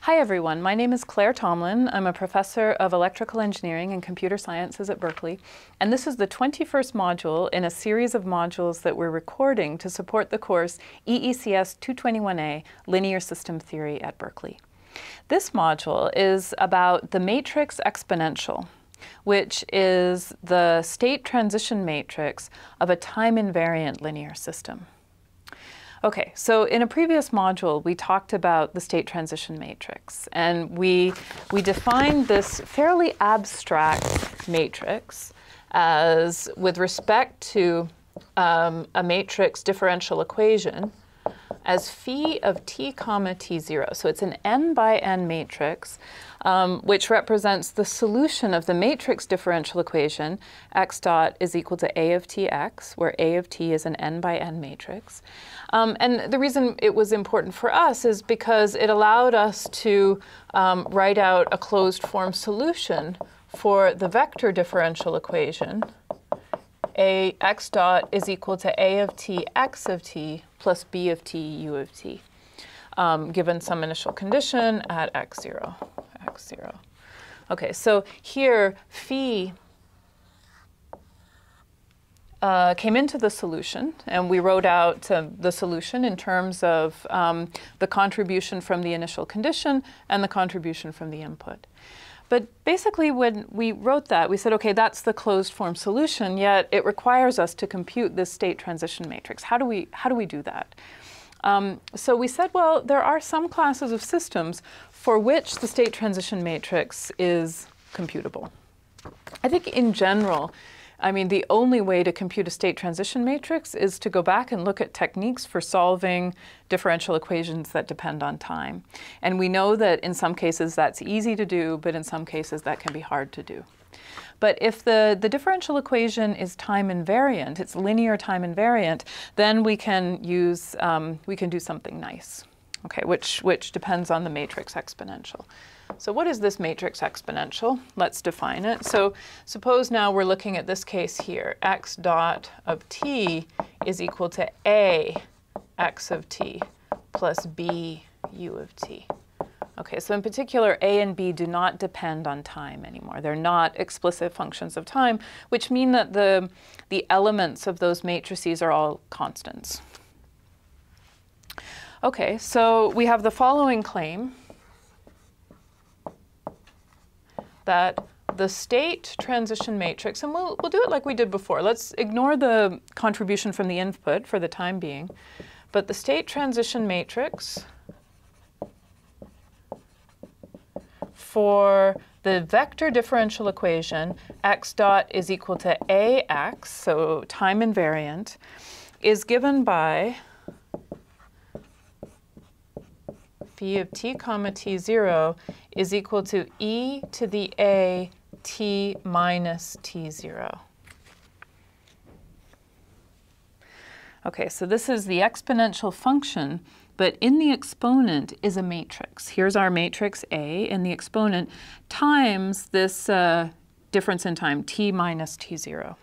Hi everyone, my name is Claire Tomlin. I'm a professor of electrical engineering and computer sciences at Berkeley, and this is the 21st module in a series of modules that we're recording to support the course EE221A, Linear System Theory at Berkeley. This module is about the matrix exponential, which is the state transition matrix of a time-invariant linear system. Okay, so in a previous module, we talked about the state transition matrix, and we defined this fairly abstract matrix as, with respect to a matrix differential equation, as phi of t comma t0. So it's an n by n matrix, which represents the solution of the matrix differential equation, x dot is equal to a of tx, where a of t is an n by n matrix. And the reason it was important for us is because it allowed us to write out a closed form solution for the vector differential equation, a x dot is equal to a of t x of t plus b of t u of t, given some initial condition at x0. Okay, so here phi came into the solution, and we wrote out the solution in terms of the contribution from the initial condition and the contribution from the input. But basically, when we wrote that, we said, okay, that's the closed form solution, yet it requires us to compute this state transition matrix. How do we do that? So we said, well, there are some classes of systems for which the state transition matrix is computable. I think in general, I mean, the only way to compute a state transition matrix is to go back and look at techniques for solving differential equations that depend on time. And we know that in some cases that's easy to do, but in some cases that can be hard to do. But if the differential equation is time invariant, it's linear time invariant, then we can use, we can do something nice, okay, which depends on the matrix exponential. So what is this matrix exponential? Let's define it. So suppose now we're looking at this case here. X dot of t is equal to a x of t plus b u of t. Okay, so in particular, a and b do not depend on time anymore. They're not explicit functions of time, which mean that the elements of those matrices are all constants. Okay, so we have the following claim, that the state transition matrix, and we'll do it like we did before. Let's ignore the contribution from the input for the time being. But the state transition matrix for the vector differential equation, x dot is equal to ax, so time invariant, is given by phi of t comma t0 is equal to e to the a t minus t0. Okay, so this is the exponential function, but in the exponent is a matrix. Here's our matrix A, and the exponent times this difference in time, t minus t0,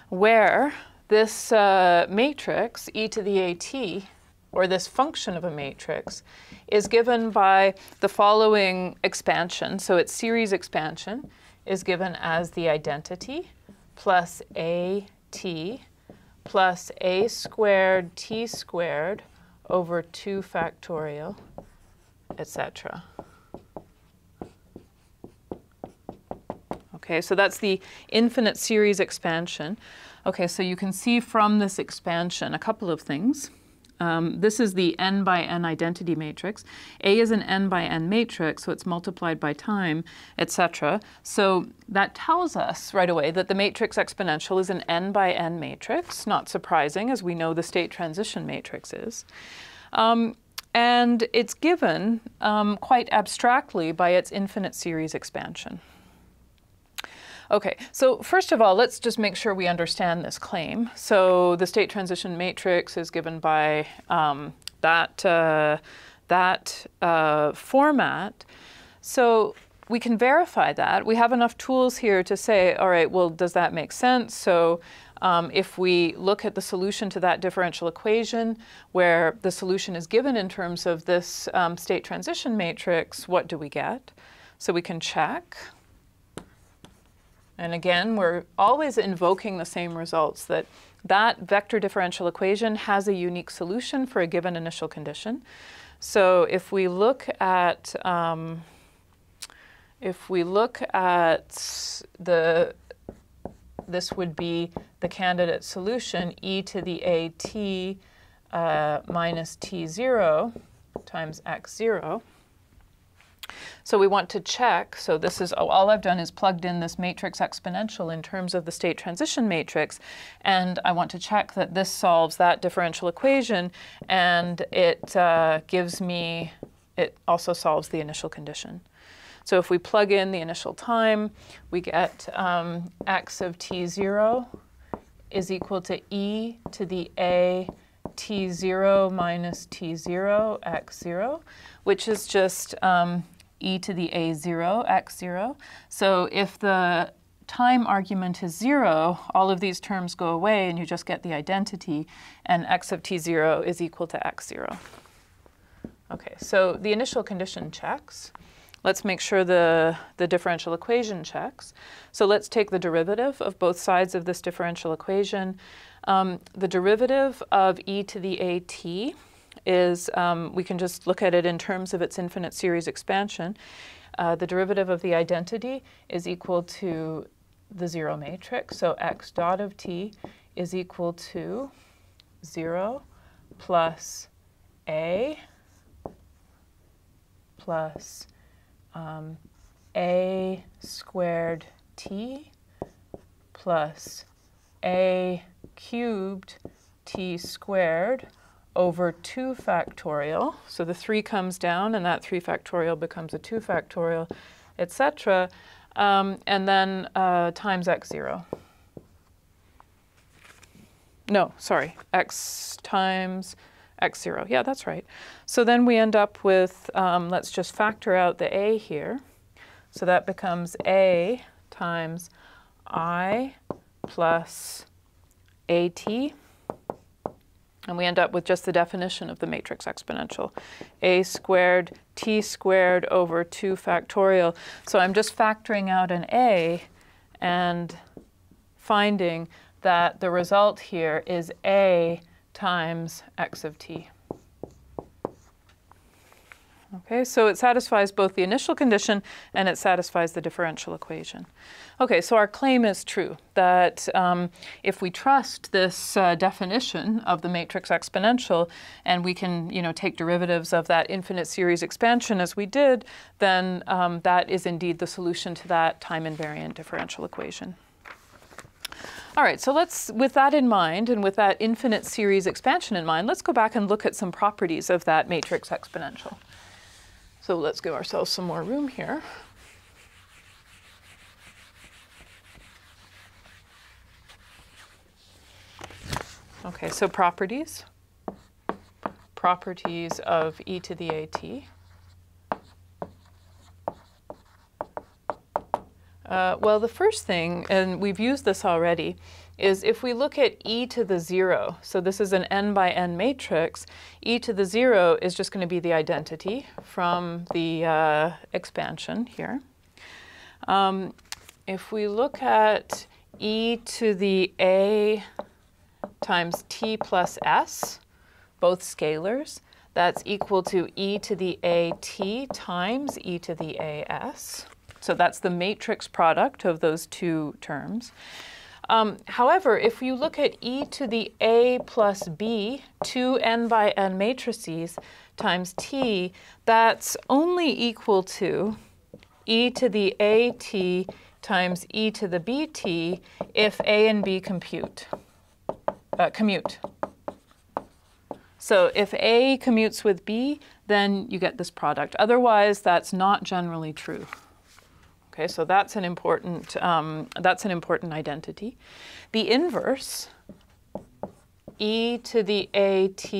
where this matrix, e to the at, or this function of a matrix, is given by the following expansion. So its series expansion is given as the identity plus at plus a squared t squared over 2 factorial, etc. Okay, so that's the infinite series expansion. Okay, so you can see from this expansion a couple of things. This is the n by n identity matrix. A is an n by n matrix, so it's multiplied by time, etc. So that tells us right away that the matrix exponential is an n by n matrix, not surprising, as we know the state transition matrix is. And it's given quite abstractly by its infinite series expansion. Okay, so first of all, let's just make sure we understand this claim. So the state transition matrix is given by that format. So we can verify that. We have enough tools here to say, all right, well, does that make sense? So if we look at the solution to that differential equation, where the solution is given in terms of this state transition matrix, what do we get? So we can check. And again, we're always invoking the same results, that vector differential equation has a unique solution for a given initial condition. So if we look at this would be the candidate solution, e to the at minus t0 times x0. So we want to check, so this is, all I've done is plugged in this matrix exponential in terms of the state transition matrix, and I want to check that this solves that differential equation, and it gives me, it also solves the initial condition. So if we plug in the initial time, we get x of t0 is equal to e to the a t0 minus t0 x0, which is just e to the a0 x0. So if the time argument is 0, all of these terms go away and you just get the identity, and x of t0 is equal to x0. Okay, so the initial condition checks. Let's make sure the differential equation checks. So let's take the derivative of both sides of this differential equation. The derivative of e to the at is, we can just look at it in terms of its infinite series expansion. The derivative of the identity is equal to the 0 matrix. So x dot of t is equal to 0 plus a plus a squared t plus a cubed t squared over 2 factorial. So the 3 comes down, and that 3 factorial becomes a 2 factorial, etc. And then times x0. No, sorry, x times x0. Yeah, that's right. So then we end up with, let's just factor out the a here. So that becomes a times I plus at. And we end up with just the definition of the matrix exponential. A squared t squared over 2 factorial. So I'm just factoring out an a and finding that the result here is a times x of t. Okay, so it satisfies both the initial condition and it satisfies the differential equation. Okay, so our claim is true, that if we trust this definition of the matrix exponential, and we can, take derivatives of that infinite series expansion as we did, then that is indeed the solution to that time invariant differential equation. All right, so with that in mind, and with that infinite series expansion in mind, let's go back and look at some properties of that matrix exponential. So let's give ourselves some more room here. Okay, so properties of e to the at. Well, the first thing, and we've used this already, is if we look at e to the 0, so this is an n by n matrix, e to the 0 is just going to be the identity from the expansion here. If we look at e to the a times t plus s, both scalars, that's equal to e to the at times e to the as. So that's the matrix product of those two terms. However, if you look at e to the a plus b, two n by n matrices times t, that's only equal to e to the at times e to the bt if a and b commute. So if a commutes with b, then you get this product. Otherwise, that's not generally true. Okay, so that's an important identity. The inverse, e to the at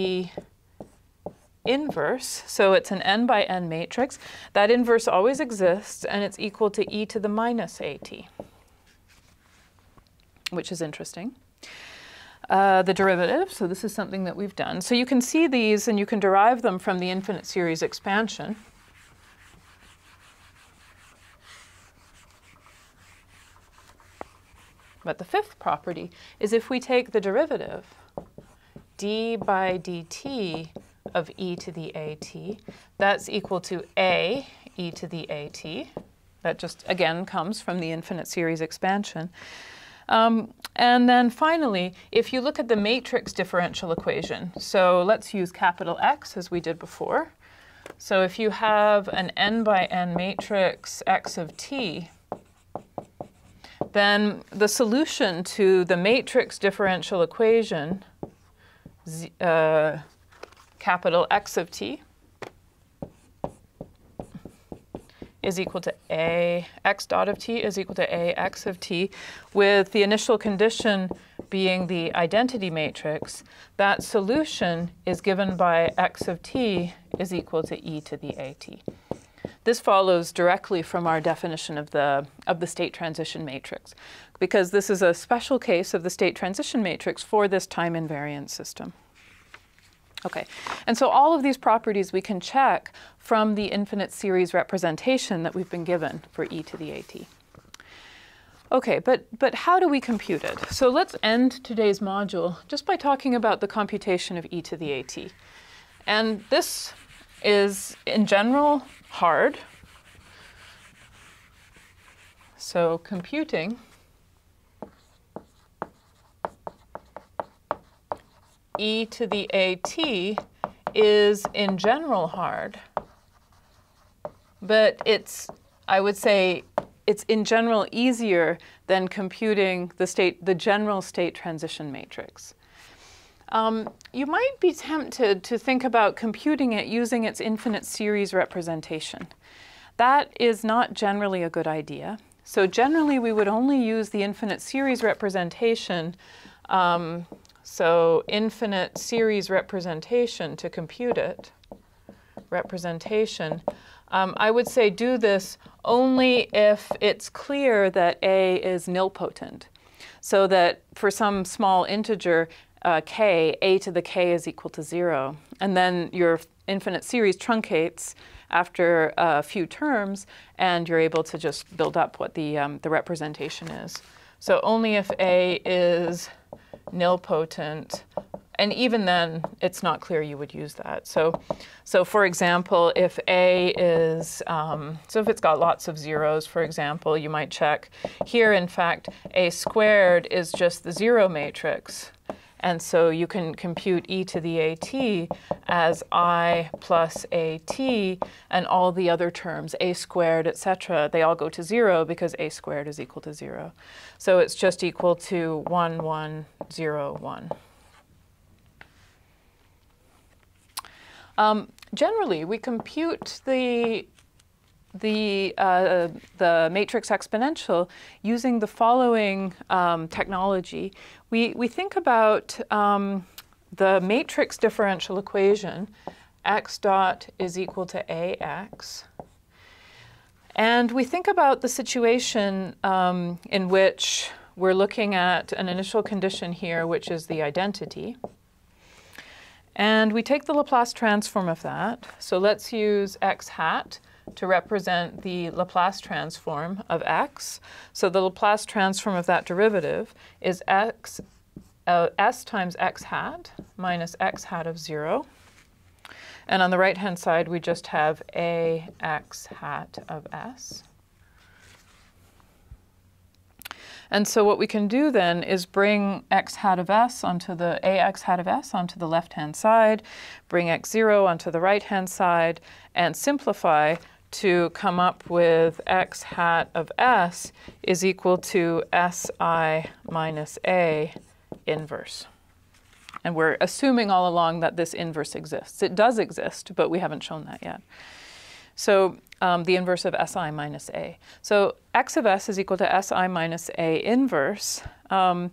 inverse, so it's an n by n matrix. That inverse always exists, and it's equal to e to the minus at, which is interesting. The derivative, so this is something that we've done. So you can see these, and you can derive them from the infinite series expansion. But the fifth property is if we take the derivative d by dt of e to the at, that's equal to a e to the at. That just, again, comes from the infinite series expansion. And then finally, if you look at the matrix differential equation, so let's use capital X as we did before. So if you have an n by n matrix x of t, then the solution to the matrix differential equation, capital X of t, is equal to a x dot of t is equal to a x of t, with the initial condition being the identity matrix. That solution is given by x of t is equal to e to the at. This follows directly from our definition of the state transition matrix, because this is a special case of the state transition matrix for this time invariant system. Okay, and so all of these properties we can check from the infinite series representation that we've been given for e to the at. Okay, but how do we compute it? So let's end today's module just by talking about the computation of e to the at. And this is, in general, hard. So computing e to the at is, in general, hard. But I would say, it's in general easier than computing the general state transition matrix. You might be tempted to think about computing it using its infinite series representation. That is not generally a good idea. So generally, we would only use the infinite series representation, so infinite series representation to compute it. I would say do this only if it's clear that A is nilpotent. So that for some small integer, k, a to the k is equal to 0. And then your infinite series truncates after a few terms, and you're able to just build up what the representation is. So only if a is nilpotent, and even then, it's not clear you would use that. So for example, if a is, so if it's got lots of zeros, for example, you might check here, in fact, a squared is just the zero matrix. And so you can compute e to the at as I plus at, and all the other terms, a squared, etc., they all go to 0 because a squared is equal to 0. So it's just equal to 1, 1, 0, 1. Generally, we compute the matrix exponential using the following technology. We think about the matrix differential equation, x dot is equal to ax. And we think about the situation in which we're looking at an initial condition here, which is the identity. And we take the Laplace transform of that. So let's use x hat to represent the Laplace transform of x. So the Laplace transform of that derivative is s times x hat minus x hat of 0. And on the right-hand side, we just have a x hat of s. And so what we can do then is bring x hat of s onto the ax hat of s onto the left-hand side, bring x0 onto the right-hand side, and simplify to come up with x hat of s is equal to si minus a inverse. And we're assuming all along that this inverse exists. It does exist, but we haven't shown that yet. So the inverse of si minus a. So x of s is equal to si minus a inverse. And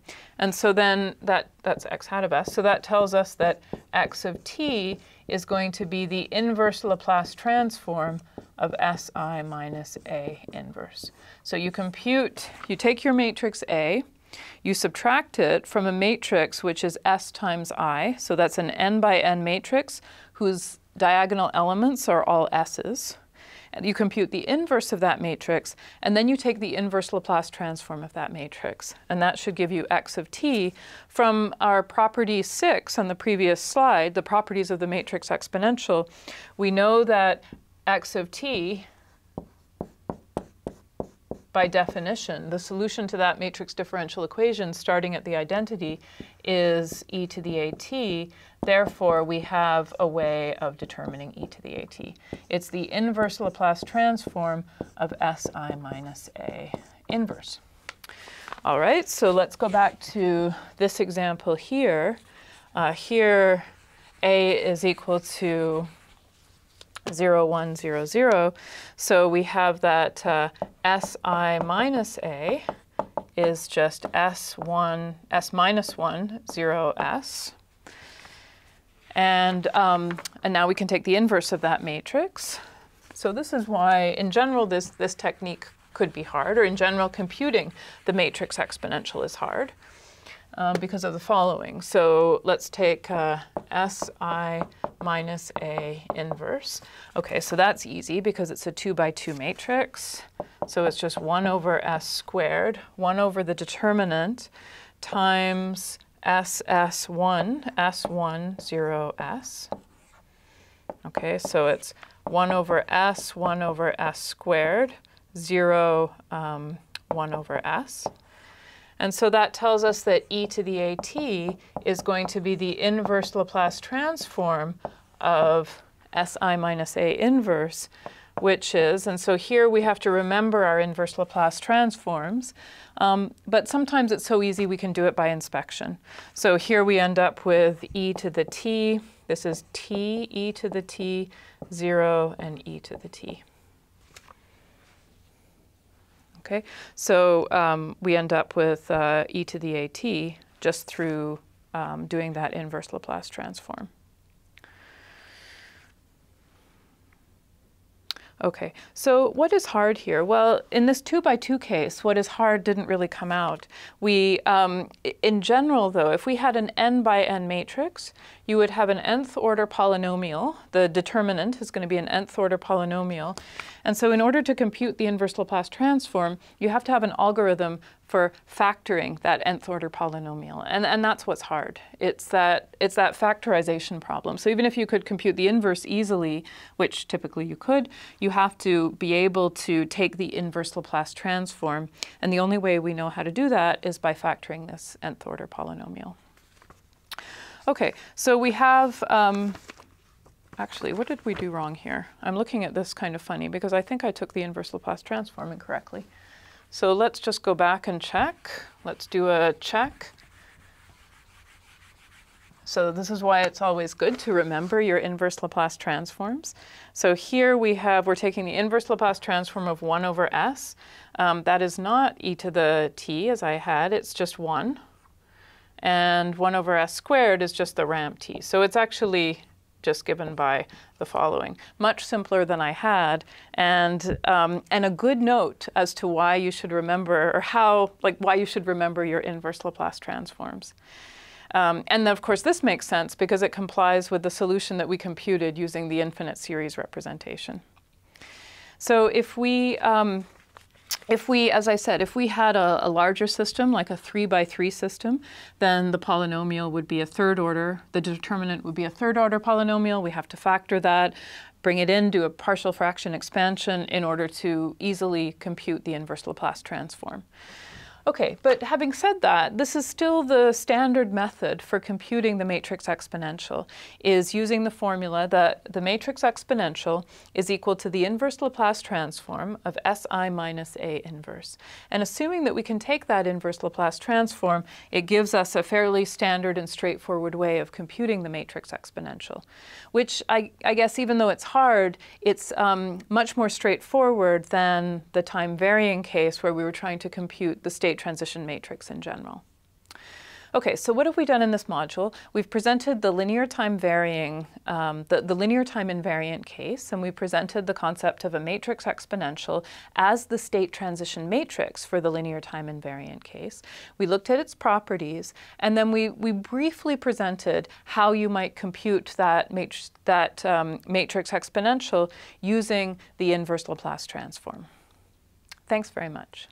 so then that's x hat of s. So that tells us that x of t is going to be the inverse Laplace transform of Si minus A inverse. So you take your matrix A, you subtract it from a matrix which is S times I, so that's an n by n matrix whose diagonal elements are all S's. And you compute the inverse of that matrix, and then you take the inverse Laplace transform of that matrix. And that should give you x of t. From our property 6 on the previous slide, the properties of the matrix exponential, we know that x of t, by definition, the solution to that matrix differential equation starting at the identity is e to the at. Therefore, we have a way of determining e to the at. It's the inverse Laplace transform of Si minus A inverse. All right, so let's go back to this example here. Here, A is equal to 0, 1, 0, 0. So we have that Si minus A is just S minus 1, 0, S. And now we can take the inverse of that matrix. So this is why, in general, this technique could be hard, or in general, computing the matrix exponential is hard because of the following. So let's take Si minus A inverse. Okay, so that's easy because it's a 2 by 2 matrix. So it's just 1 over S squared, 1 over the determinant, times SS1, S1, 0, S. Okay, so it's 1 over S squared, 0, 1 over S. And so that tells us that e to the at is going to be the inverse Laplace transform of Si minus A inverse, which is, and so here we have to remember our inverse Laplace transforms, but sometimes it's so easy we can do it by inspection. So here we end up with e to the t, this is t, e to the t, 0, and e to the t. Okay, so we end up with e to the at just through doing that inverse Laplace transform. Okay, so what is hard here? Well, in this 2 by 2 case, what is hard didn't really come out. We, in general though, if we had an n by n matrix, you would have an nth order polynomial. The determinant is going to be an nth order polynomial. And so in order to compute the inverse Laplace transform, you have to have an algorithm for factoring that nth order polynomial. And that's what's hard. It's that factorization problem. So even if you could compute the inverse easily, which typically you could, you have to be able to take the inverse Laplace transform. And the only way we know how to do that is by factoring this nth order polynomial. Okay, so we have, actually, what did we do wrong here? I'm looking at this kind of funny because I think I took the inverse Laplace transform incorrectly. So let's just go back and check. Let's do a check. So this is why it's always good to remember your inverse Laplace transforms. So here we're taking the inverse Laplace transform of 1 over S. That is not e to the t as I had, it's just 1. And 1 over S squared is just the ramp t. So it's actually just given by the following. Much simpler than I had, and a good note as to why you should remember, or why you should remember your inverse Laplace transforms. And of course this makes sense because it complies with the solution that we computed using the infinite series representation. So if we, as I said, if we had a larger system, like a 3 by 3 system, then the polynomial would be a third order. The determinant would be a third order polynomial. We have to factor that, bring it in, do a partial fraction expansion in order to easily compute the inverse Laplace transform. Okay, but having said that, this is still the standard method for computing the matrix exponential, is using the formula that the matrix exponential is equal to the inverse Laplace transform of Si minus A inverse. And assuming that we can take that inverse Laplace transform, it gives us a fairly standard and straightforward way of computing the matrix exponential, which I guess even though it's hard, it's much more straightforward than the time-varying case where we were trying to compute the state transition matrix in general. Okay, so what have we done in this module? We've presented the linear time varying, the linear time invariant case, and we presented the concept of a matrix exponential as the state transition matrix for the linear time invariant case. We looked at its properties, and then we briefly presented how you might compute that matrix exponential using the inverse Laplace transform. Thanks very much.